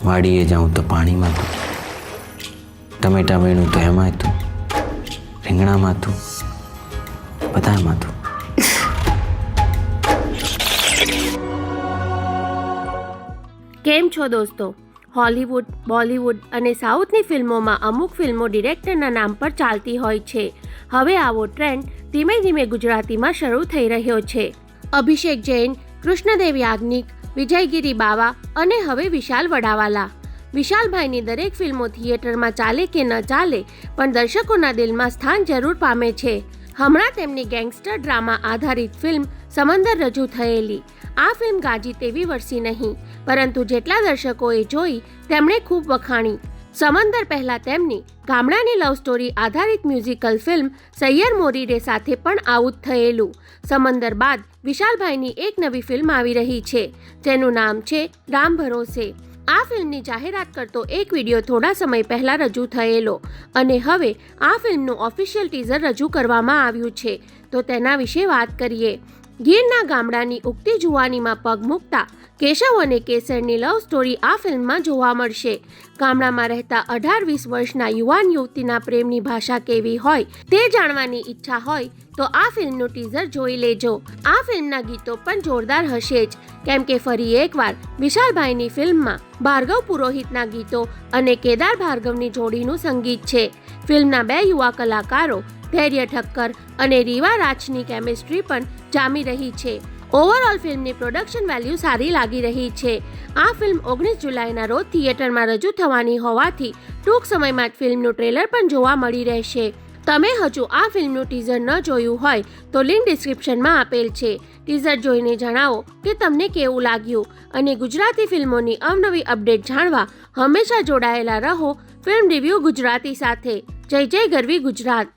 વાડીએ જાઉં તો પાણીમાં તું, ટમેટા વીણું તો એમાંય તું, રીંગણામાં તું, બધામાં તું. કેમ છો દોસ્તો? હોલિવૂડ, બોલિવૂડ અને સાઉથની ફિલ્મોમાં અમુક ફિલ્મો ડિરેક્ટરના નામ પર ચાલતી હોય છે. હવે આવો ટ્રેન્ડ ધીમે ધીમે ગુજરાતીમાં શરૂ થઈ રહ્યો છે. અભિષેક જૈન, કૃષ્ણદેવ યાજ્ઞિક, વિજયગીરી બાવા અને હવે વિશાલ વડાવાલા. વિશાલભાઈની દરેક ફિલ્મો થિયેટરમાં ચાલે કે ન ચાલે પણ દર્શકોના દિલમાં સ્થાન જરૂર પામે છે. હમણાં તેમની ગેંગસ્ટર ડ્રામા આધારિત ફિલ્મ સમંદર રજૂ થયેલી. આ ફિલ્મ ગાજી તેવી વરસી નહીં, પરંતુ જેટલા દર્શકોએ જોઈ તેમણે ખૂબ વખાણી. સમંદર પહેલા તેમની ગામડાની લવ સ્ટોરી આધારિત મ્યુઝિકલ ફિલ્મ સૈયર મોરીરે સાથે પણ આવું જ થયેલું. સમંદર બાદ વિશાલભાઈની એક નવી ફિલ્મ આવી રહી છે, જેનું નામ છે રામ ભરોસે. આ ફિલ્મની જાહેરાત કરતો એક વિડીયો થોડા સમય પહેલા રજૂ થયેલો અને હવે આ ફિલ્મનું ઓફિશિયલ ટીઝર રજૂ કરવામાં આવ્યું છે. તો તેના વિશે વાત કરીએ. ગીરના ગામડાની ઉગતી જુવાનીમાં પગ મૂકતા કેશવ અને કેસરની લવ સ્ટોરી આ ફિલ્મમાં જોવા મળશે. ગામડામાં રહેતા 18-20 વર્ષના યુવાન યુવતીના પ્રેમની ભાષા કેવી હોય તે જાણવાની ઈચ્છા હોય તો આ ફિલ્મનું ટીઝર જોઈ લેજો. આ ફિલ્મના ગીતો પણ જોરદાર હશે જ, કેમ કે ફરી એકવાર વિશાલભાઈની ફિલ્મમાં ભાર્ગવ પુરોહિતના ગીતો અને કેદાર ભાર્ગવની જોડીનું સંગીત છે. ફિલ્મના બે યુવા કલાકારો ધૈર્ય ઠક્કર અને રીવા રાજની કેમિસ્ટ્રી પણ જામી રહી છે. ઓવરઓલ ફિલ્મની પ્રોડક્શન વેલ્યુ સારી લાગી રહી છે. આ ફિલ્મ 19 જુલાઈના રોજ થિયેટરમાં રજૂ થવાની હોવાથી ટૂંક સમયમાં જ ફિલ્મનું ટ્રેલર પણ જોવા મળી રહેશે. તમે હજુ આ ફિલ્મનું ટીઝર ન જોયું હોય તો લિંક ડિસ્ક્રિપ્શનમાં આપેલ છે. ટીઝર જોઈને જણાવો કે તમને કેવું લાગ્યું અને ગુજરાતી ફિલ્મોની અવનવી અપડેટ જાણવા હંમેશા જોડાયેલા રહો ફિલ્મ રિવ્યૂ ગુજરાતી સાથે. જય જય ગરવી ગુજરાત.